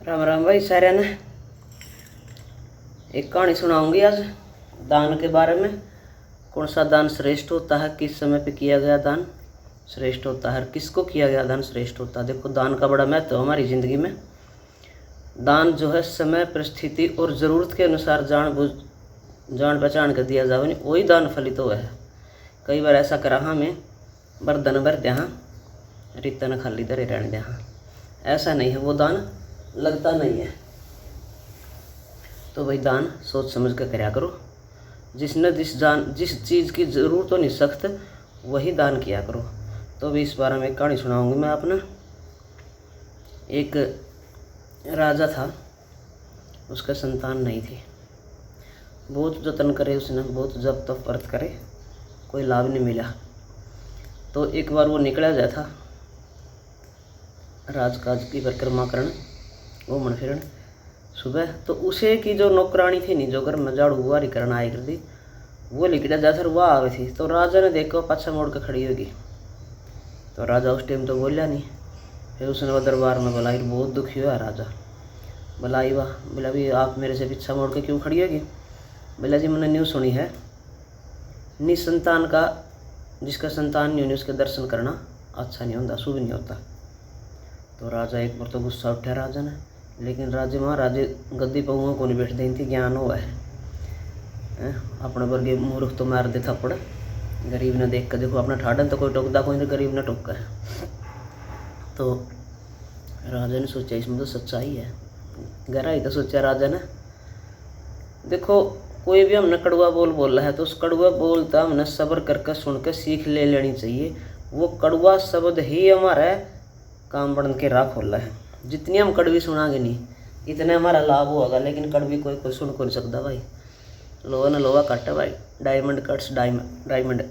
राम राम भाई सारे ने। एक कहानी सुनाऊंगी आज दान के बारे में। कौन सा दान श्रेष्ठ होता है, किस समय पे किया गया दान श्रेष्ठ होता है, किसको किया गया दान श्रेष्ठ होता है। देखो, दान का बड़ा महत्व है हमारी ज़िंदगी में। दान जो है समय परिस्थिति और ज़रूरत के अनुसार जान पहचान कर दिया जाए, वही दान फलित हुआ है। कई बार ऐसा करा हमें बर्तन भर दया रितन खाली धरे रहने दया, ऐसा नहीं है, वो दान लगता नहीं है। तो भाई दान सोच समझ कर कराया करो। जिस चीज़ की ज़रूरत हो नहीं सख्त वही दान किया करो। तो अभी इस बारे में एक कहानी सुनाऊंगी मैं अपना। एक राजा था, उसका संतान नहीं थी। बहुत जतन करे उसने, बहुत जब तब व्रत करे, कोई लाभ नहीं मिला। तो एक बार वो निकला जाता था राजकाज की परिक्रमा करने, घूमन फिरन सुबह। तो उसे की जो नौकरानी थी नहीं, जो घर में झाड़ू बुहारी करना आई करती, वो निकला जाता था, वह आवे थी। तो राजा ने देखो पाछा मोड़ कर खड़ी होगी। तो राजा उस टाइम तो बोलिया नहीं। फिर उसने वह दरबार में बुलाई, बहुत दुखी हुआ राजा। बुलाई वाह, बोला भी आप मेरे से पीछा मोड़ के क्यों खड़ी होगी। बोला जी मैंने न्यूज़ सुनी है, निसंतान का, जिसका संतान नहीं होनी उसके दर्शन करना अच्छा नहीं होता, शुभ नहीं होता। तो राजा एक बार तो गुस्सा उठा राजा ने, लेकिन राजे महाराजे गद्दी पहुओं को नहीं बैठ देनी थी, ज्ञान हुआ है। अपने वर्गे मूर्ख तो मार दे थप्पड़, गरीब ने देख कर देखो अपना ठाडन तो कोई टोकदा कोई नहीं, गरीब ने टोका है। तो राजा ने सोचा इसमें तो सच्चाई है, गहराई तो सोचा राजा ने। देखो कोई भी हमने कड़वा बोल रहा है तो उस कड़वा बोलता हमने सब्र करके सुन के सीख ले लेनी चाहिए। वो कड़वा शब्द ही हमारा काम बन के राह खोल है। जितनी हम कड़वी सुनाएंगे नहीं इतने हमारा लाभ होगा, लेकिन कड़वी कोई सुन को नहीं सकता भाई। लोहा न लोहा कट है भाई, डायमंड कट्स डायमंड।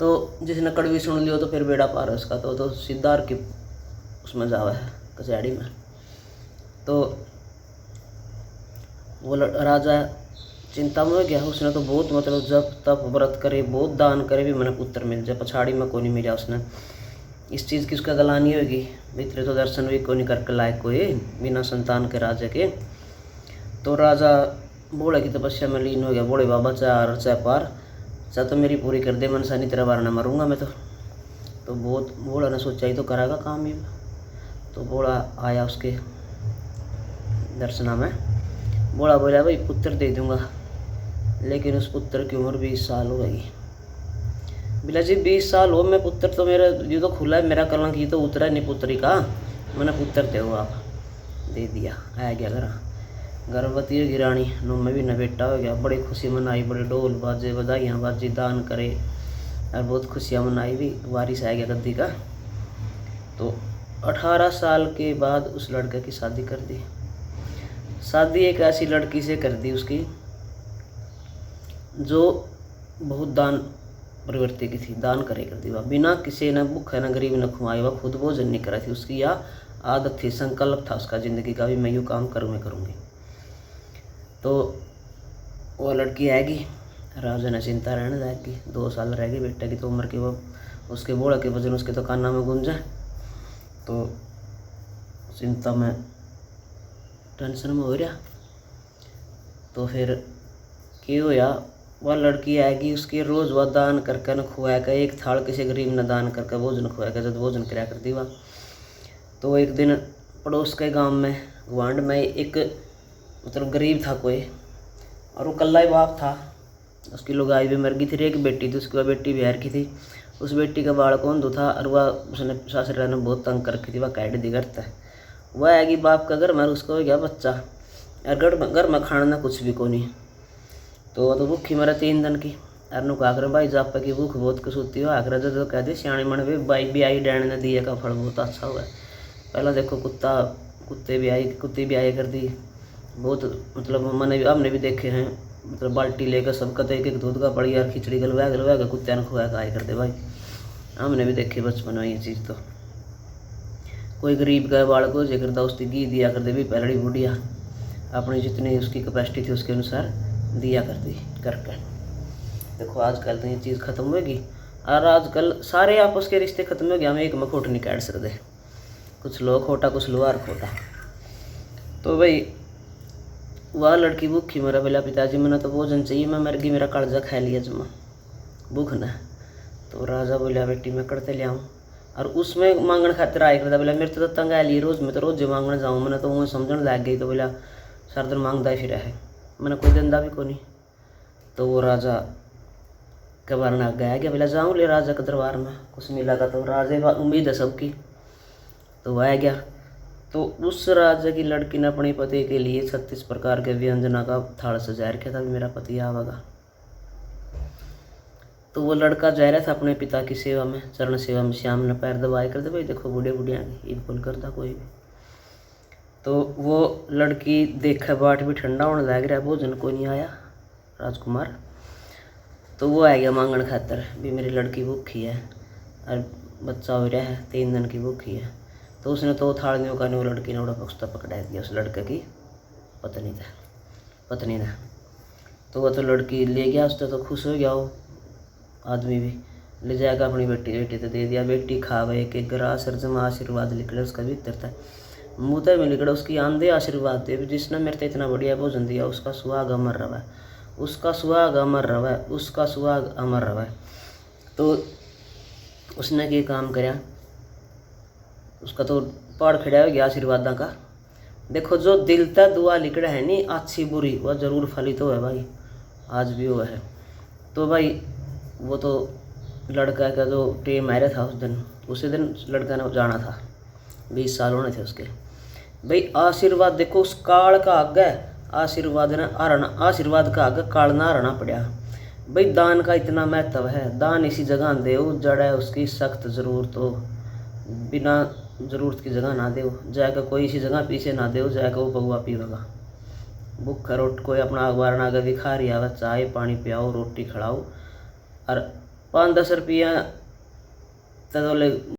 तो जिसने कड़वी सुन लियो तो फिर बेड़ा पार है उसका, तो सिद्धार्थ की उसमें जावा है कचहरी में। तो वो राजा चिंता में हो गया। उसने तो बहुत मतलब जब तब व्रत करे, बहुत दान करे, भी मैंने पुत्र मिल जाए, पछाड़ी में को नहीं मिला। उसने इस चीज़ की उसका गलानी होगी, मित्र तो दर्शन भी को नहीं करके लायक कोई बिना संतान के राजा के। तो राजा बोले की तपस्या में लीन हो गया। बोले बाबा चाहे पार चाहे तो मेरी पूरी कर दे, मनसा नहीं तेरा बार ना मरूंगा मैं तो बहुत बोला ने सोचा ही तो करागा काम ये। तो बोला आया उसके दर्शना में, बोला भाई पुत्र दे दूंगा, लेकिन उस पुत्र की उम्र 20 साल हो गई। बिला जी 20 साल हो, मैं पुत्र तो मेरा ये तो खुला है, मेरा कलंक ये तो उतरा नहीं पुत्री का, मैंने पुत्र दे आप दे दिया। आ गया घर, गर्भवती होगी रानी, नो में भी न बेटा हो गया। बड़ी खुशी मनाई, बड़े ढोल बाजे बधाइयाँ बाजी दान करे और बहुत खुशियाँ मनाई भी, वारिस आ गया गद्दी का। तो 18 साल के बाद उस लड़के की शादी कर दी। शादी एक ऐसी लड़की से कर दी उसकी जो बहुत दान प्रवृत्ति की थी, दान करे कर दी। वह बिना किसी न भूखा न गरीब न खुआए, वह खुद भोजन नहीं करा थी। उसकी यह आदत थी, संकल्प था उसका ज़िंदगी का भी, मैं यूँ काम करूँ मैं करूँगी। तो वो लड़की आएगी, राजा ने चिंता रहने जाएगी। 2 साल रह गई बेटे की तो उम्र की, वो उसके बोड़ा के वजन उसके तो काना में गूंजा। तो चिंता में टेंशन में हो रहा। तो फिर क्यों होया, वह लड़की आएगी, उसके रोज़ वह दान करके न खुआ कर, एक थाल किसी गरीब ने दान करके भोजन खुआ कर, जब भोजन कराया करती वह। तो एक दिन पड़ोस के गांव में गुआंड में एक मतलब गरीब था कोई, और वो कल्ला ही बाप था। उसकी लुगाई भी मर गई थी, एक बेटी थी उसकी, वह बेटी बिहार की थी। उस बेटी का बालक अंधु था और वह उसने सासरे ने बहुत तंग कर रखी थी, वह कैड दिगरता है। वह आएगी बाप का घर में, उसका हो गया बच्चा, और घर में खाना कुछ भी को नहीं। तो वह तो भूखी मरा 3 दिन की। अरनू का आकर भाई जापा की भूख बहुत कुछ होती हो, आकर जो कह दे सियाणी मन भी बाई भी आई डैन ने दिए का फल बहुत अच्छा हुआ है। पहला देखो कुत्ते भी आई कर दी बहुत, मतलब हमने भी देखे हैं, मतलब बाल्टी लेकर सब कहते एक दूध का पड़ी यार खिचड़ी गलवा के कुत्ते ने खुआ आए करते भाई, हमने भी देखे बचपन में ये चीज़। तो कोई गरीब का बालक हो जे करता उसकी घी दिया करते भी, पहली बुढ़िया अपनी जितनी उसकी कैपेसिटी थी उसके अनुसार दिया करती करके। देखो आजकल तो ये चीज़ खत्म होगी, और आजकल सारे आपस के रिश्ते खत्म हो गए, हम एक में खोट नहीं काट सकते। कुछ लोग खोटा कुछ लोहार खोटा। तो भाई वह लड़की भूखी मेरा बोला पिताजी मैंने तो भोजन चाहिए, मैं मर गई, मेरा कालजा खा लिया जमा भूख न। तो राजा बोला बेटी मैं करते ले आऊँ, और उसमें मांगण खातिर आए करता। बोला मेरे तो तंग आ ली रोज़, मैं तो रोज़ मांगने जाऊँ, मैंने तो वो समझने लग गई। तो बोला सारा दिन मांगता ही फिर है, मैंने कोई धंधा भी को नहीं। तो वो राजा के बारे में गया गया, बोला जाऊँ ले राजा के दरबार में कुछ मिला का। तो राजा उम्मीद है सबकी, तो वह गया। तो उस राजा की लड़की ने अपने पति के लिए 36 प्रकार के व्यंजना का थाल सजा रखा था, मेरा पति आवेगा। तो वो लड़का जा रहा था अपने पिता की सेवा में, चरण सेवा में। श्याम ने पैर दबाए कर दे भाई देखो बूढ़े बुढ़िया ईद बोल करता कोई भी। तो वो लड़की देखे बाट भी ठंडा होने लग रहा, भोजन को नहीं आया राजकुमार। तो वो आ गया मांगण खातर भी मेरी लड़की भूखी है और बच्चा हो रहा है 3 दिन की भूखी है। तो उसने तो थालियों का नहीं, वो लड़की ने उड़ा पक्षता पकड़ा दिया उस लड़के की पत्नी ने। तो वह तो लड़की ले गया, उससे तो खुश हो गया वो आदमी भी, ले जाएगा अपनी बेटी तो दे दिया। बेटी खावे एक ग्रास जमा आशीर्वाद निकले उसका भीतर था, मुँह में निकले उसकी आंधे आशीर्वाद दे, जिसने मेरे को इतना बढ़िया भोजन दिया उसका सुहाग अमर रहा, उसका सुहाग अमर रहा, उसका सुहाग अमर रहा। तो उसने क्या काम कराया, उसका तो पाड़ खड़ा हो गया आशीर्वादा का। देखो जो दिल तक दुआ लिखड़ा है नहीं अच्छी बुरी वह जरूर फलित हो है भाई, आज भी हुआ है। तो भाई वो तो लड़का का जो टेम आ रहा था उसी दिन लड़का ने जाना था, 20 साल होने थे उसके। भाई आशीर्वाद देखो उस काल का आगे आशीर्वाद का आगे काल ना रहना पड़ा। भाई दान का इतना महत्व है, दान इसी जगह दे जड़ है उसकी सख्त जरूरत हो, बिना ज़रूरत की जगह ना दो, जाकर कोई इसी जगह पीछे ना दो, जाकर वो बगुआ पीवेगा। भूखा रोट कोई अपना अखबार ना भी खा रही आवे, चाय पानी पियाओ रोटी खिलाओ और 5-10 रुपया तो